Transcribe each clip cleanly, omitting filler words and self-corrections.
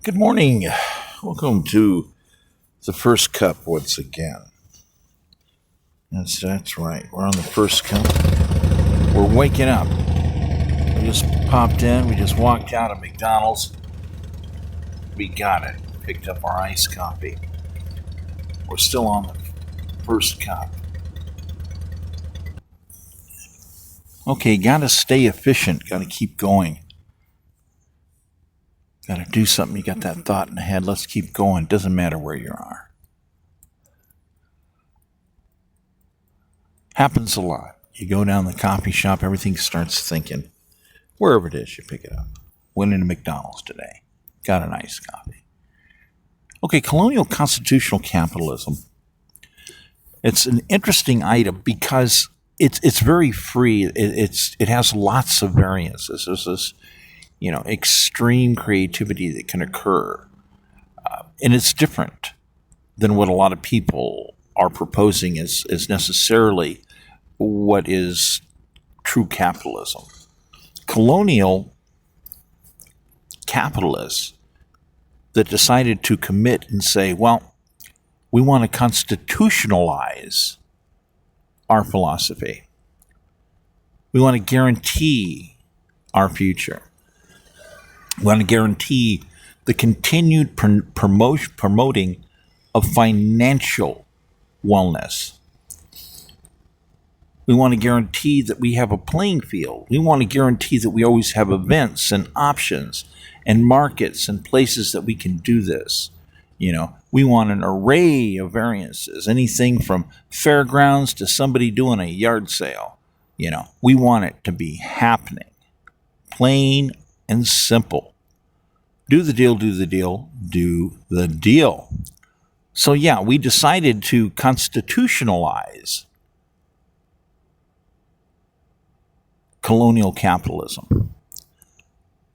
Good morning. Welcome to the first cup once again. That's right. We're on the first cup. We're waking up. We just popped in. We just walked out of McDonald's. We got it. Picked up our iced coffee. We're still on the first cup. Okay, gotta stay efficient. Gotta keep going. Gotta do something. You got that thought in the head. Let's keep going. Doesn't matter where you are. Happens a lot. You go down the coffee shop, everything starts thinking. Wherever it is, you pick it up. Went into McDonald's today. Got an iced coffee. Okay, colonial constitutional capitalism. It's an interesting item because it's very free. It has lots of variances. There's this extreme creativity that can occur, and it's different than what a lot of people are proposing is necessarily what is true capitalism. Colonial capitalists that decided to commit and say, well, we want to constitutionalize our philosophy. We want to guarantee our future. We want to guarantee the continued promoting of financial wellness. We want to guarantee that we have a playing field. We want to guarantee that we always have events and options and markets and places that we can do this. We want an array of variances, anything from fairgrounds to somebody doing a yard sale. We want it to be happening. Plain and simple. Do the deal, do the deal, do the deal. So yeah, we decided to constitutionalize colonial capitalism.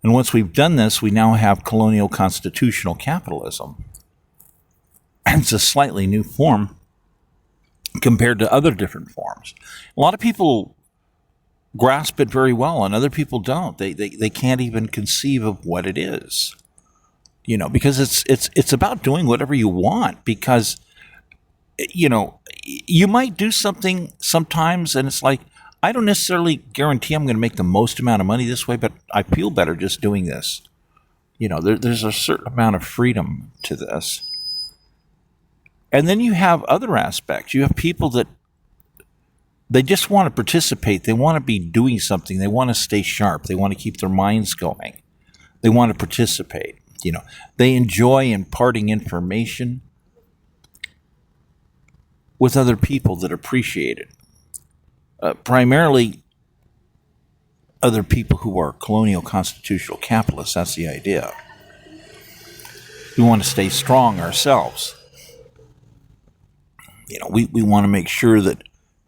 And once we've done this, we now have colonial constitutional capitalism. And it's a slightly new form compared to other different forms. A lot of people grasp it very well, and other people don't. They can't even conceive of what it is. Because it's about doing whatever you want. Because you might do something sometimes, and it's like, I don't necessarily guarantee I'm going to make the most amount of money this way, but I feel better just doing this. There's a certain amount of freedom to this. And then you have other aspects. You have people that they just want to participate. They want to be doing something. They want to stay sharp. They want to keep their minds going. They want to participate. They enjoy imparting information with other people that appreciate it. Primarily other people who are colonial constitutional capitalists. That's the idea. We want to stay strong ourselves. We want to make sure that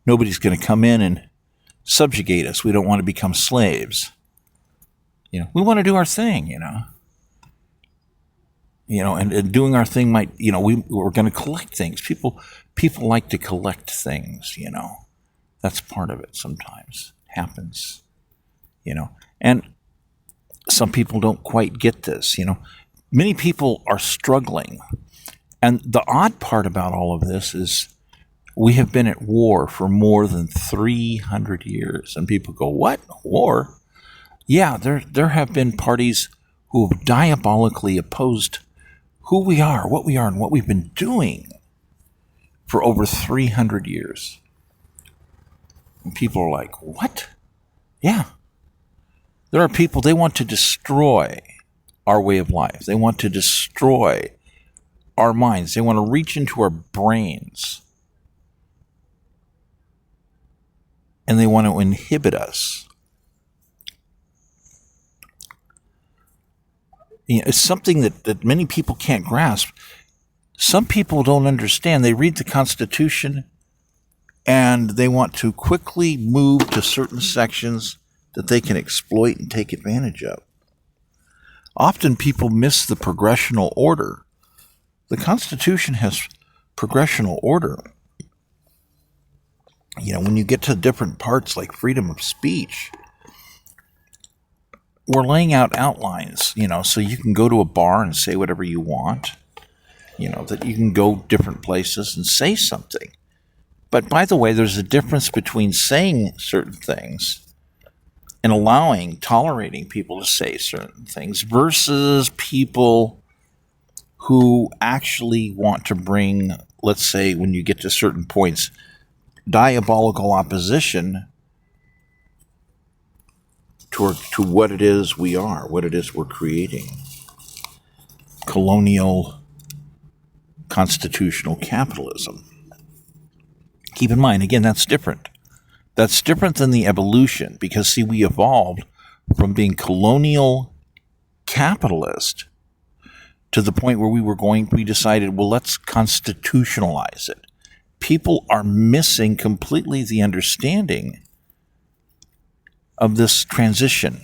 nobody's going to come in and subjugate us. We don't want to become slaves. We want to do our thing, and doing our thing might, we're going to collect things. People like to collect things, That's part of it sometimes. Happens, And some people don't quite get this, Many people are struggling. And the odd part about all of this is we have been at war for more than 300 years. And people go, what? War? Yeah, there have been parties who have diabolically opposed who we are, what we are, and what we've been doing for over 300 years. And people are like, what? Yeah. There are people, they want to destroy our way of life. They want to destroy our minds. They want to reach into our brains. And they want to inhibit us. It's something that many people can't grasp. Some people don't understand. They read the Constitution and they want to quickly move to certain sections that they can exploit and take advantage of. Often people miss the progressional order. The Constitution has progressional order. When you get to different parts like freedom of speech, we're laying out outlines, so you can go to a bar and say whatever you want, that you can go different places and say something. But by the way, there's a difference between saying certain things and tolerating people to say certain things versus people who actually want to bring, let's say, when you get to certain points, diabolical opposition to what it is we are, what it is we're creating. Colonial constitutional capitalism. Keep in mind, again, that's different. That's different than the evolution, because, see, we evolved from being colonial capitalist to the point where we decided, well, let's constitutionalize it. People are missing completely the understanding of this transition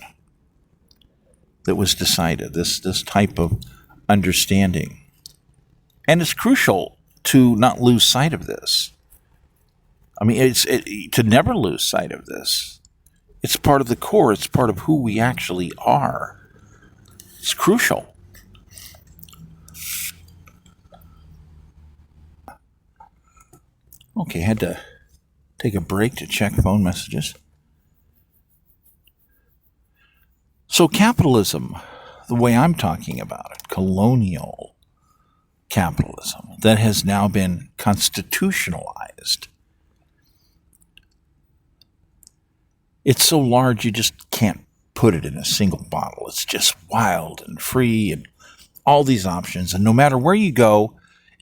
that was decided, this type of understanding. And it's crucial to not lose sight of this. I mean, to never lose sight of this. It's part of the core. It's part of who we actually are. It's crucial. Okay, had to take a break to check phone messages. So capitalism, the way I'm talking about it, colonial capitalism, that has now been constitutionalized. It's so large you just can't put it in a single bottle. It's just wild and free and all these options. And no matter where you go,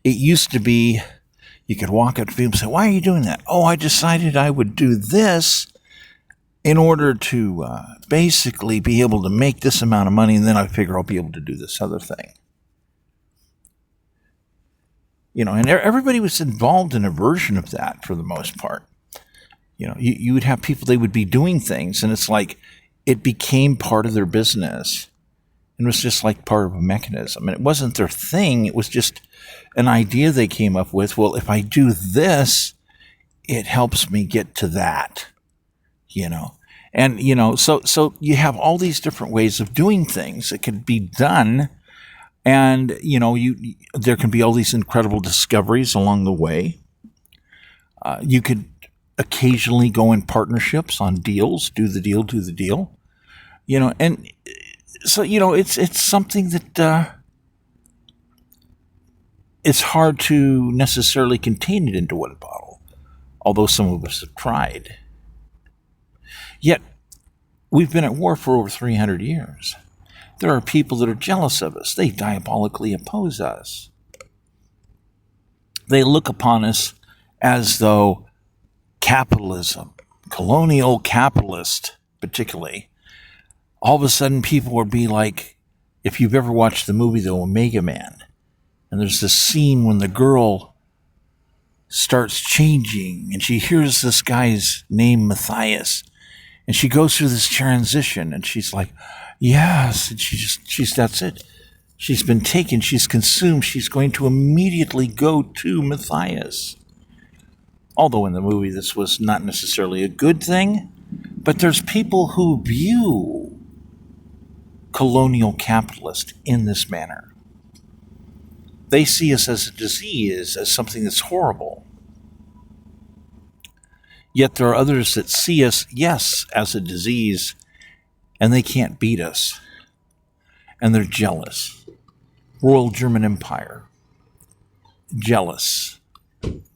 it used to be you could walk up to people and say, why are you doing that? Oh, I decided I would do this in order to basically be able to make this amount of money, and then I figure I'll be able to do this other thing. And everybody was involved in a version of that for the most part. You would have people, they would be doing things, and it's like it became part of their business. And it was just like part of a mechanism. And it wasn't their thing. It was just an idea they came up with. Well, if I do this, it helps me get to that, And, so you have all these different ways of doing things that can be done. And, there can be all these incredible discoveries along the way. You could occasionally go in partnerships on deals, do the deal, and so, it's something that it's hard to necessarily contain it into one bottle, although some of us have tried. Yet, we've been at war for over 300 years. There are people that are jealous of us. They diabolically oppose us. They look upon us as though capitalism, colonial capitalist particularly, all of a sudden people would be like, if you've ever watched the movie The Omega Man, and there's this scene when the girl starts changing and she hears this guy's name, Matthias, and she goes through this transition and she's like, yes, and she's that's it. She's been taken, she's consumed, she's going to immediately go to Matthias. Although in the movie this was not necessarily a good thing, but there's people who view colonial capitalist in this manner. They see us as a disease, as something that's horrible. Yet there are others that see us, yes, as a disease, and they can't beat us. And they're jealous. Royal German Empire. Jealous.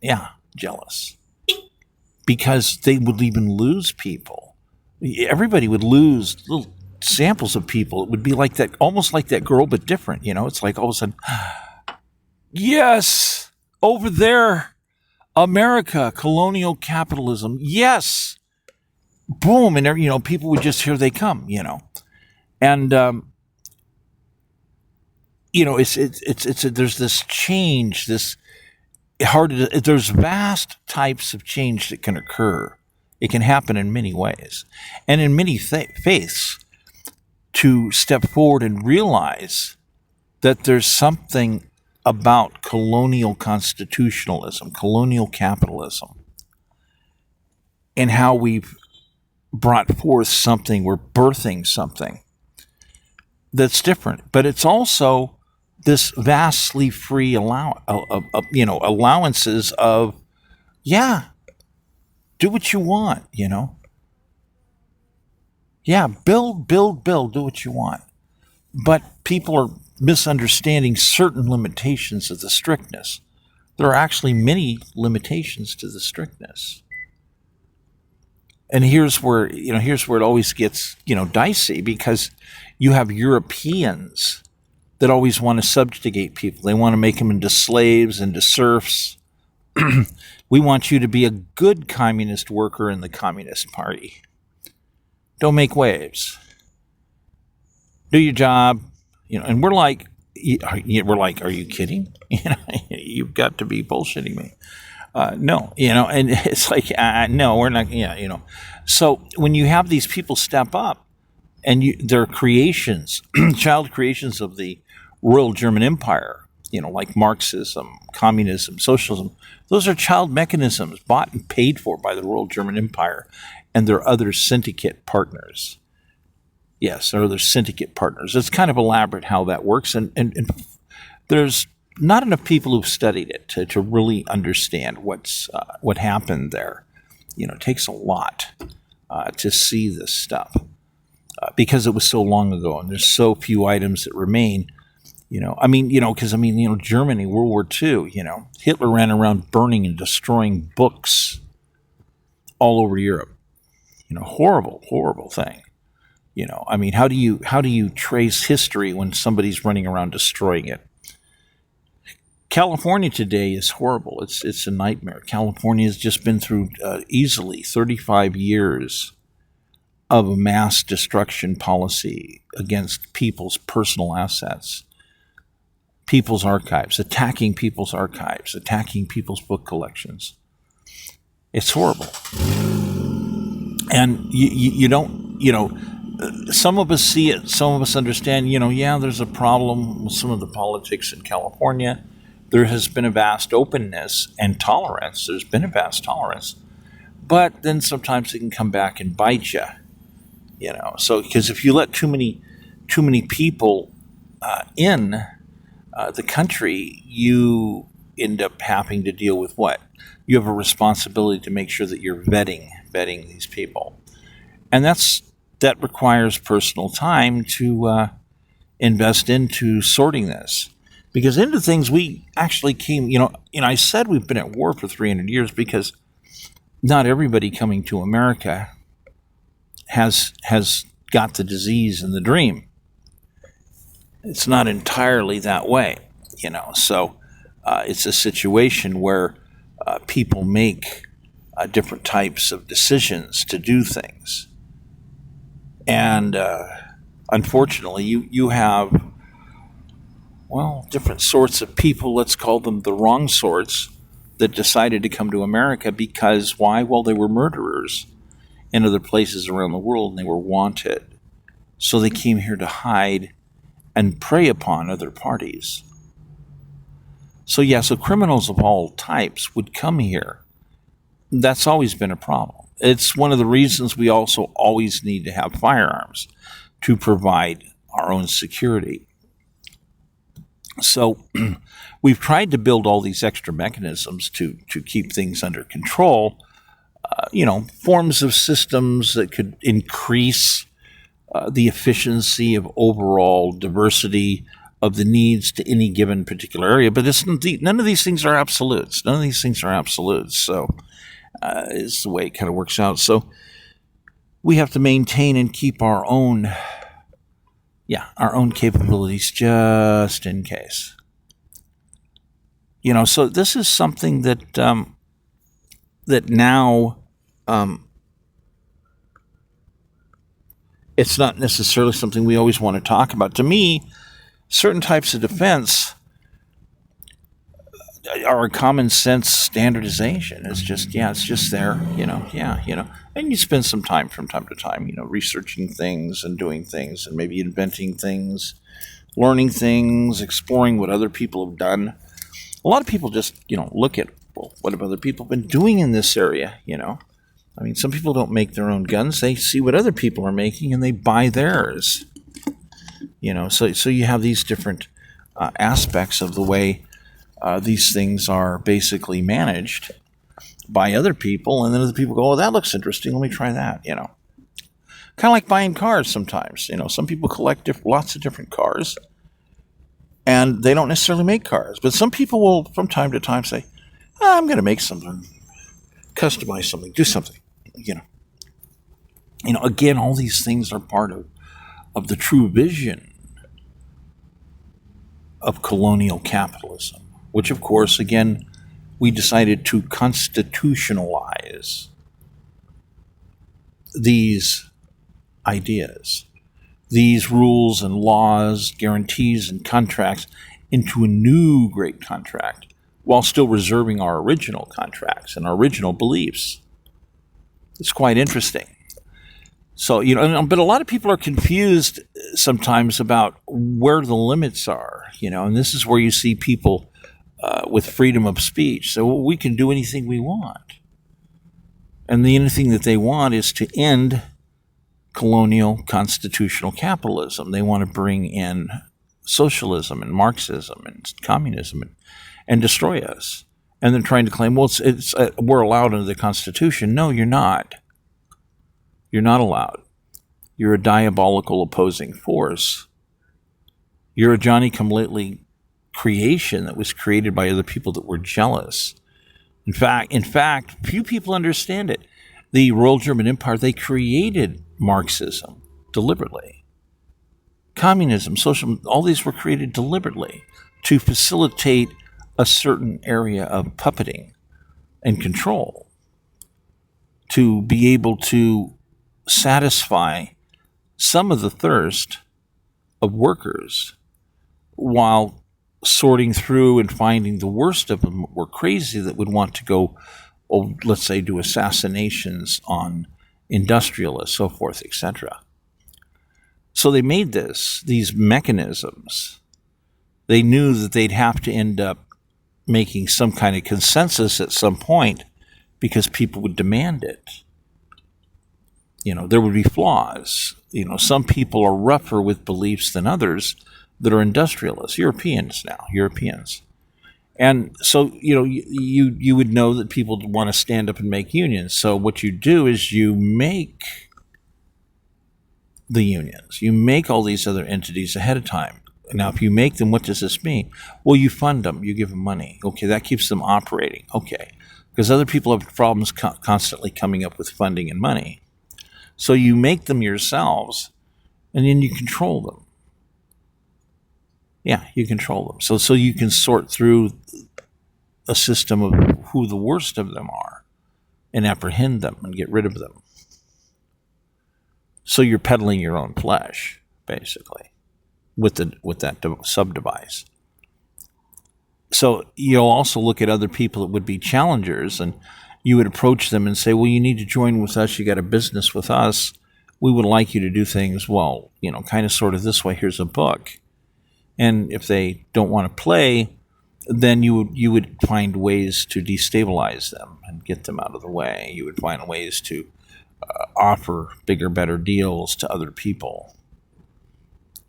Yeah, jealous. Because they would even lose people. Everybody would lose little samples of people. It would be like that, almost like that girl, but different. It's like all of a sudden, yes, over there, America, colonial capitalism, yes, boom, and people would just, here they come, and it's there's this change, there's vast types of change that can occur. It can happen in many ways, and in many faiths. To step forward and realize that there's something about colonial constitutionalism, colonial capitalism, and how we've brought forth something, we're birthing something that's different. But it's also this vastly free allowances of, yeah, do what you want, Yeah, build, do what you want. But people are misunderstanding certain limitations of the strictness. There are actually many limitations to the strictness. And here's where it always gets, dicey, because you have Europeans that always want to subjugate people. They want to make them into slaves, into serfs. We want you to be a good communist worker in the Communist Party. Don't make waves. Do your job, And we're like, are you kidding? You've got to be bullshitting me. No, and it's like, no, we're not. So when you have these people step up, and they're creations, child creations of the Royal German Empire, like Marxism, communism, socialism. Those are child mechanisms bought and paid for by the Royal German Empire and their other syndicate partners. Yes, there are other syndicate partners. It's kind of elaborate how that works, and there's not enough people who've studied it to really understand what happened there. It takes a lot to see this stuff because it was so long ago, and there's so few items that remain. Germany, World War II, Hitler ran around burning and destroying books all over Europe. Horrible, horrible thing. How do you trace history when somebody's running around destroying it? California today is horrible. It's a nightmare. California has just been through easily 35 years of a mass destruction policy against people's personal assets, people's archives, attacking people's archives, attacking people's book collections. It's horrible. And you don't, some of us see it, some of us understand, there's a problem with some of the politics in California. There has been a vast openness and tolerance. There's been a vast tolerance. But then sometimes it can come back and bite you, So, because if you let too many people in the country, you end up having to deal with what? You have a responsibility to make sure that you're vetting these people. And that requires personal time to invest into sorting this. Because into things we actually came, I said we've been at war for 300 years because not everybody coming to America has got the disease and the dream. It's not entirely that way, So it's a situation where people make different types of decisions to do things. And unfortunately, you have, different sorts of people, let's call them the wrong sorts, that decided to come to America because why? Well, they were murderers in other places around the world and they were wanted. So they came here to hide and prey upon other parties. So criminals of all types would come here. That's always been a problem. It's one of the reasons we also always need to have firearms to provide our own security. So we've tried to build all these extra mechanisms to keep things under control, forms of systems that could increase the efficiency of overall diversity of the needs to any given particular area. But none of these things are absolutes. So is the way it kind of works out. So we have to maintain and keep our own capabilities just in case. So this is something that that now it's not necessarily something we always want to talk about. To me, certain types of defense are a common sense standardization. It's just there, and you spend some time from time to time, researching things and doing things and maybe inventing things, learning things, exploring what other people have done. A lot of people just, look at, what have other people been doing in this area, some people don't make their own guns. They see what other people are making and they buy theirs. So you have these different aspects of the way these things are basically managed by other people, and then other people go, "Oh, that looks interesting. Let me try that." Kind of like buying cars sometimes. Some people collect lots of different cars, and they don't necessarily make cars. But some people will, from time to time, say, I'm going to make something, customize something, do something. Again, all these things are part of the true vision of colonial capitalism, which, of course, again, we decided to constitutionalize these ideas, these rules and laws, guarantees and contracts into a new great contract while still reserving our original contracts and our original beliefs. It's quite interesting. So, but a lot of people are confused sometimes about where the limits are, and this is where you see people with freedom of speech. So we can do anything we want. And the only thing that they want is to end colonial constitutional capitalism. They want to bring in socialism and Marxism and communism and destroy us. And they're trying to claim, well, it's we're allowed under the Constitution. No, you're not. You're not allowed. You're a diabolical opposing force. You're a Johnny-come-lately creation that was created by other people that were jealous. In fact, few people understand it. The Royal German Empire, they created Marxism deliberately. Communism, socialism, all these were created deliberately to facilitate a certain area of puppeting and control, to be able to satisfy some of the thirst of workers while sorting through and finding the worst of them were crazy that would want to go, let's say, do assassinations on industrialists, so forth, etc. So they made these mechanisms. They knew that they'd have to end up making some kind of consensus at some point because people would demand it. There would be flaws. Some people are rougher with beliefs than others that are industrialists, Europeans. And so, you would know that people want to stand up and make unions. So what you do is you make the unions. You make all these other entities ahead of time. Now, if you make them, what does this mean? Well, you fund them. You give them money. Okay, that keeps them operating. Okay, because other people have problems constantly coming up with funding and money. So you make them yourselves, and then you control them. Yeah, you control them. So you can sort through a system of who the worst of them are and apprehend them and get rid of them. So you're peddling your own flesh, basically, with that sub-device. So you'll also look at other people that would be challengers, and you would approach them and say, well, you need to join with us. You got a business with us. We would like you to do things, well, kind of sort of this way. Here's a book. And if they don't want to play, then you would find ways to destabilize them and get them out of the way. You would find ways to offer bigger, better deals to other people.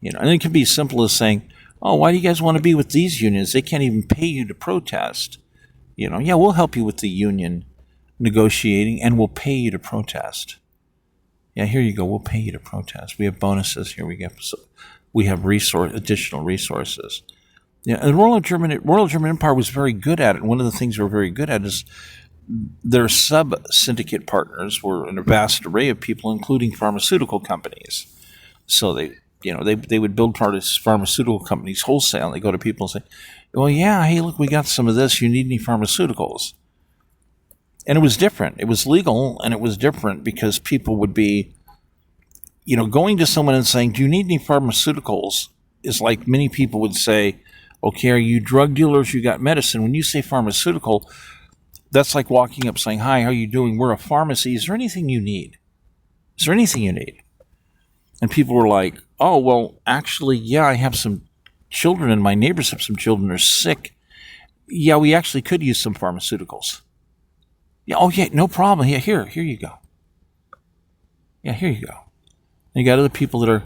And it can be as simple as saying, oh, why do you guys want to be with these unions? They can't even pay you to protest. Yeah, we'll help you with the union negotiating, and we'll pay you to protest. Yeah, here you go. We'll pay you to protest. We have bonuses here. We have additional resources. Yeah, and the Royal German Empire was very good at it. And one of the things they were very good at is their sub-syndicate partners were a vast array of people, including pharmaceutical companies. So they would build pharmaceutical companies wholesale. And they go to people and say, well, yeah, hey, look, we got some of this. You need any pharmaceuticals? And it was different. It was legal, and it was different because people would be, going to someone and saying, do you need any pharmaceuticals? Is like many people would say, okay, are you drug dealers? You got medicine. When you say pharmaceutical, that's like walking up saying, hi, how are you doing? We're a pharmacy. Is there anything you need? Is there anything you need? And people were like, oh, well, actually, yeah, I have some children, and my neighbors have some children that are sick. Yeah, we actually could use some pharmaceuticals. Yeah, oh, yeah, no problem. Yeah, here you go. Yeah, here you go. And you got other people that are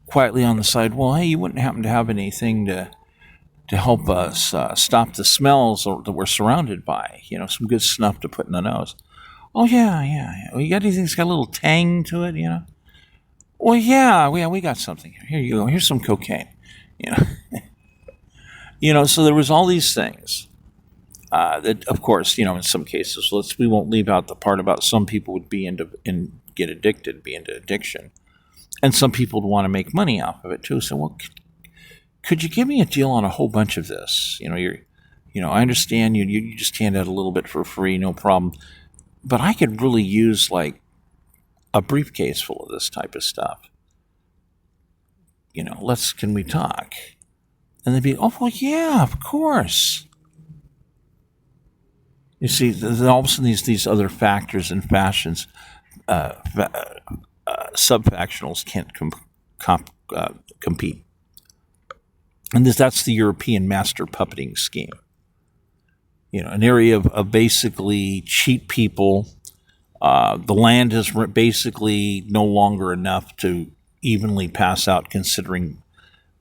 quietly on the side, well, hey, you wouldn't happen to have anything to help us stop the smells that we're surrounded by, some good snuff to put in the nose. Oh, yeah. Well, you got anything that's got a little tang to it, Well, yeah, we got something here. Here you go. Here's some cocaine, you know. So there was all these things that, of course, in some cases, we won't leave out the part about some people would be get addicted, be into addiction, and some people would want to make money off of it too. So, well, could you give me a deal on a whole bunch of this? I understand you just hand out a little bit for free, no problem, but I could really use like a briefcase full of this type of stuff. Can we talk? And they'd be, oh, well, yeah, of course. You see, all of a sudden these other factors and fashions, subfactionals can't compete. And that's the European master puppeting scheme. An area of basically cheap people. The land is basically no longer enough to evenly pass out, considering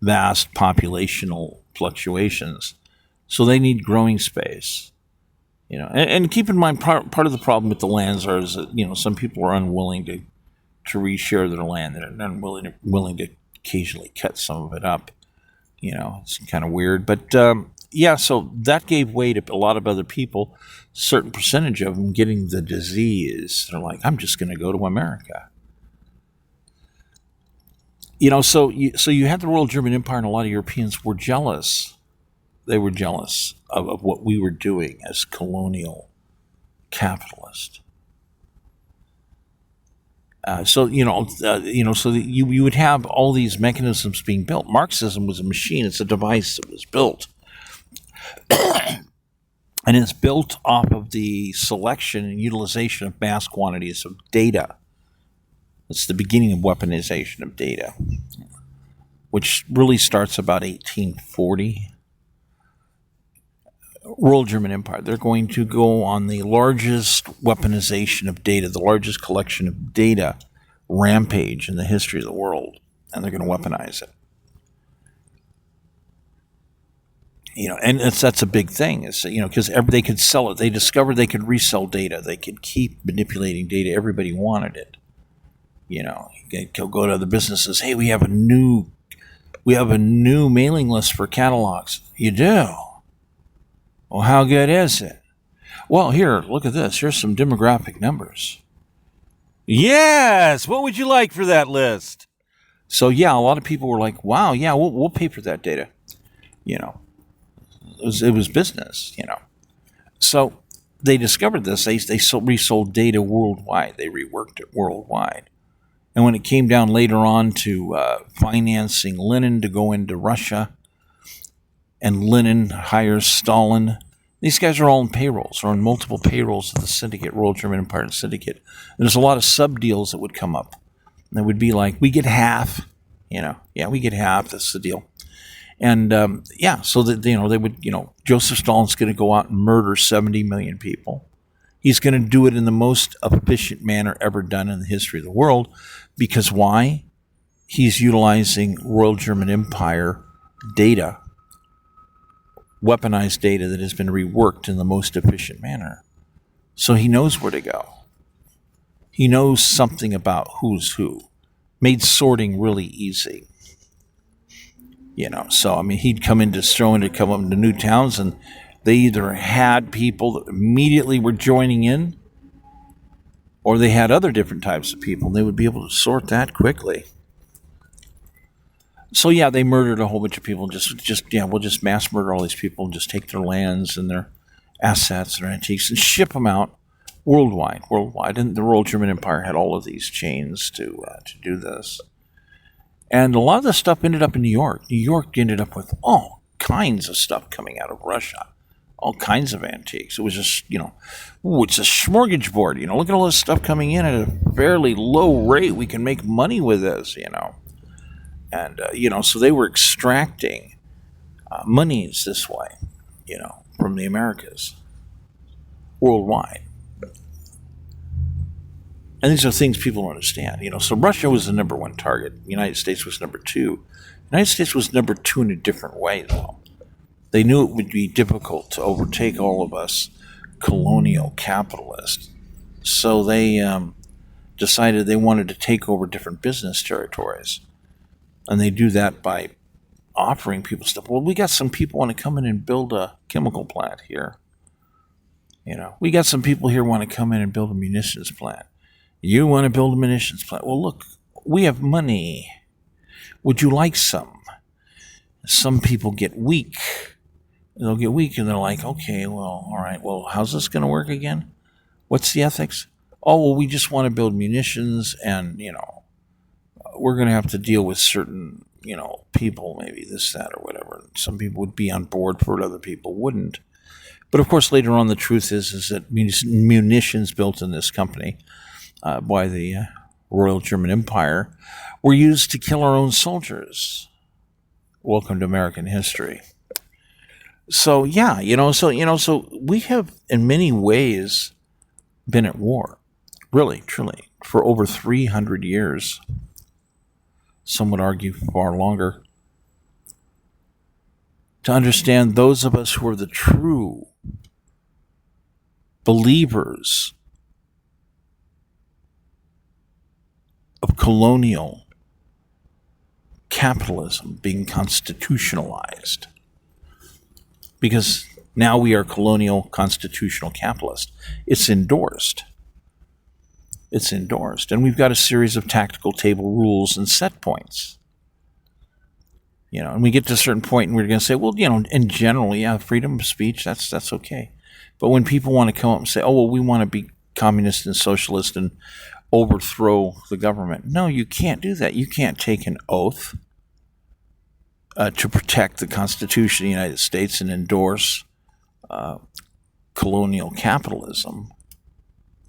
vast populational fluctuations. So they need growing space. And keep in mind, part of the problem with the lands is that, some people are unwilling to reshare their land. They're unwilling to occasionally cut some of it up. It's kind of weird. But, so that gave way to a lot of other people, certain percentage of them getting the disease. They're like, I'm just going to go to America. So you had the Royal German Empire, and a lot of Europeans were jealous. They were jealous of what we were doing as colonial capitalists. So you would have all these mechanisms being built. Marxism was a machine. It's a device that was built. And it's built off of the selection and utilization of mass quantities of data. It's the beginning of weaponization of data, which really starts about 1840. Royal German Empire, they're going to go on the largest weaponization of data, the largest collection of data rampage in the history of the world, and they're going to weaponize it. And that's a big thing, because they could sell it. They discovered they could resell data. They could keep manipulating data. Everybody wanted it. You could go to other businesses. Hey, we have a new mailing list for catalogs. You do? Well, how good is it? Well, here, look at this. Here's some demographic numbers. Yes. What would you like for that list? So a lot of people were like, "Wow, yeah, we'll pay for that data." It was business. So they discovered this. They resold data worldwide. They reworked it worldwide. And when it came down later on to financing Lenin to go into Russia, and Lenin hires Stalin, these guys are all on payrolls, or on multiple payrolls of the syndicate, Royal German Empire Syndicate. And there's a lot of sub deals that would come up. And it would be like, we get half, we get half, that's the deal. And so that they would, Joseph Stalin's going to go out and murder 70 million people. He's going to do it in the most efficient manner ever done in the history of the world. Because why? He's utilizing Royal German Empire data, weaponized data that has been reworked in the most efficient manner. So he knows where to go. He knows something about who's who. Made sorting really easy. So he'd come up into new towns, and they either had people that immediately were joining in, or they had other different types of people, and they would be able to sort that quickly. So they murdered a whole bunch of people. We'll just mass murder all these people and just take their lands and their assets and their antiques and ship them out worldwide. And the Royal German Empire had all of these chains to do this. And a lot of the stuff ended up in New York. New York ended up with all kinds of stuff coming out of Russia, all kinds of antiques. It was just, it's a smorgasbord. Look at all this stuff coming in at a fairly low rate. We can make money with this, And, so they were extracting monies this way, from the Americas worldwide. And these are things people don't understand. So Russia was the number one target. The United States was number two. The United States was number two in a different way, though. They knew it would be difficult to overtake all of us colonial capitalists. So they decided they wanted to take over different business territories. And they do that by offering people stuff. Well, we got some people want to come in and build a chemical plant here. We got some people here want to come in and build a munitions plant. You want to build a munitions plant? Well, look, we have money. Would you like some? Some people get weak. They'll get weak and they're like, okay, well, all right, well, how's this going to work again? What's the ethics? Oh, well, we just want to build munitions and, we're going to have to deal with certain, people, maybe this, that, or whatever. Some people would be on board for it, other people wouldn't. But of course, later on, the truth is that munitions built in this company by the Royal German Empire were used to kill our own soldiers. Welcome to American history. So yeah, so we have in many ways been at war, really, truly, for over 300 years. Some would argue far longer. To understand those of us who are the true believers of colonial capitalism being constitutionalized. Because now we are colonial constitutional capitalists. It's endorsed. And we've got a series of tactical table rules and set points. And we get to a certain point and we're going to say, well, in general, yeah, freedom of speech, that's okay. But when people want to come up and say, oh, well, we want to be communist and socialist and overthrow the government. No, you can't do that. You can't take an oath to protect the Constitution of the United States and endorse colonial capitalism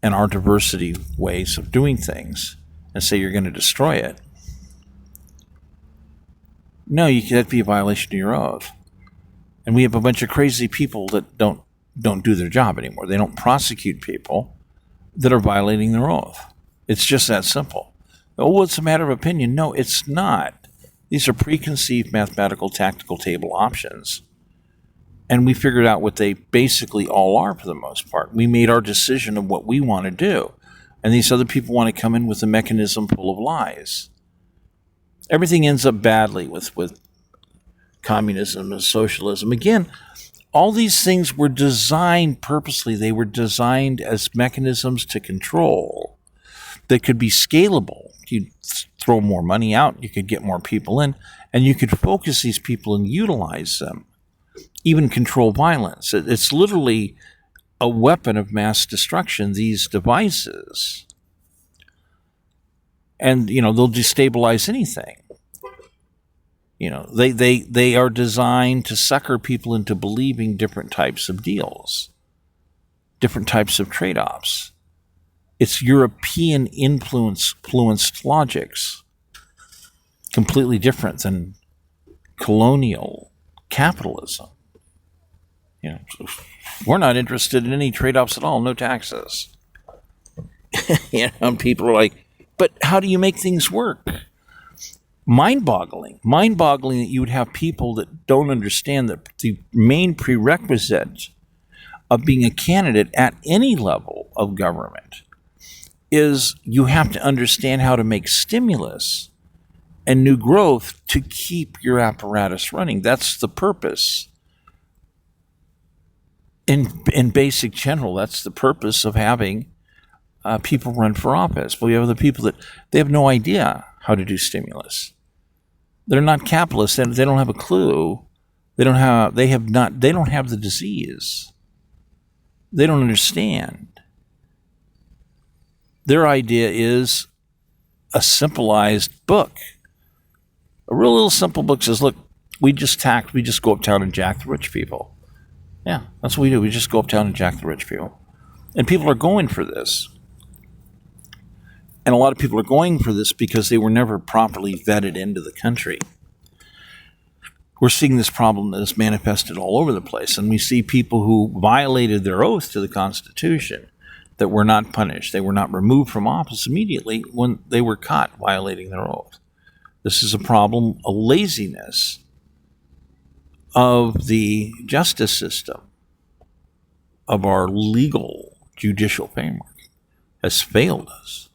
and our diversity ways of doing things and say you're going to destroy it. No, that'd be a violation of your oath. And we have a bunch of crazy people that don't do their job anymore. They don't prosecute people that are violating their oath. It's just that simple. Oh, well, it's a matter of opinion. No, it's not. These are preconceived mathematical tactical table options. And we figured out what they basically all are for the most part. We made our decision of what we want to do. And these other people want to come in with a mechanism full of lies. Everything ends up badly with communism and socialism. Again, all these things were designed purposely. They were designed as mechanisms to control that could be scalable. You'd throw more money out, you could get more people in, and you could focus these people and utilize them, even control violence. It's literally a weapon of mass destruction, these devices. And, they'll destabilize anything. They are designed to sucker people into believing different types of deals, different types of trade-offs. It's European influenced logics, completely different than colonial capitalism. We're not interested in any trade-offs at all, no taxes. And people are like, but how do you make things work? Mind-boggling that you would have people that don't understand that the main prerequisite of being a candidate at any level of government is you have to understand how to make stimulus and new growth to keep your apparatus running. That's the purpose. In basic general, that's the purpose of having people run for office. But we have other people that they have no idea how to do stimulus. They're not capitalists. They don't have a clue. They don't have the disease. They don't understand. Their idea is a simplified book. A real little simple book says, look, we just go uptown and jack the rich people. Yeah, that's what we do. We just go uptown and jack the rich people. And people are going for this. And a lot of people are going for this because they were never properly vetted into the country. We're seeing this problem that is manifested all over the place. And we see people who violated their oath to the Constitution, that were not punished. They were not removed from office immediately when they were caught violating their oath. This is a problem, a laziness of the justice system, of our legal judicial framework, has failed us.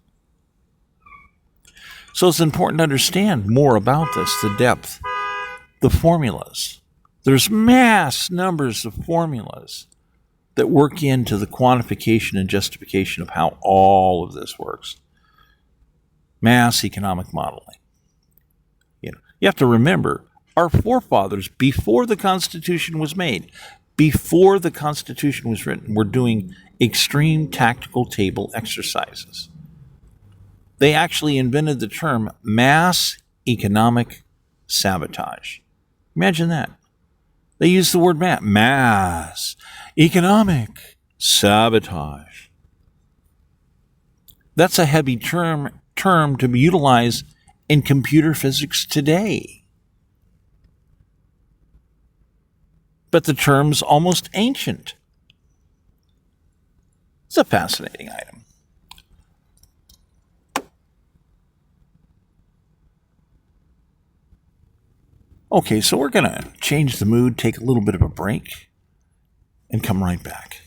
So it's important to understand more about this, the depth, the formulas. There's mass numbers of formulas that work into the quantification and justification of how all of this works. Mass economic modeling. You have to remember, our forefathers, before the Constitution was made, before the Constitution was written, were doing extreme tactical table exercises. They actually invented the term mass economic sabotage. Imagine that. They used the word mass economic sabotage. That's a heavy term to utilize in computer physics today. But the term's almost ancient. It's a fascinating item. Okay, so we're going to change the mood, take a little bit of a break, and come right back.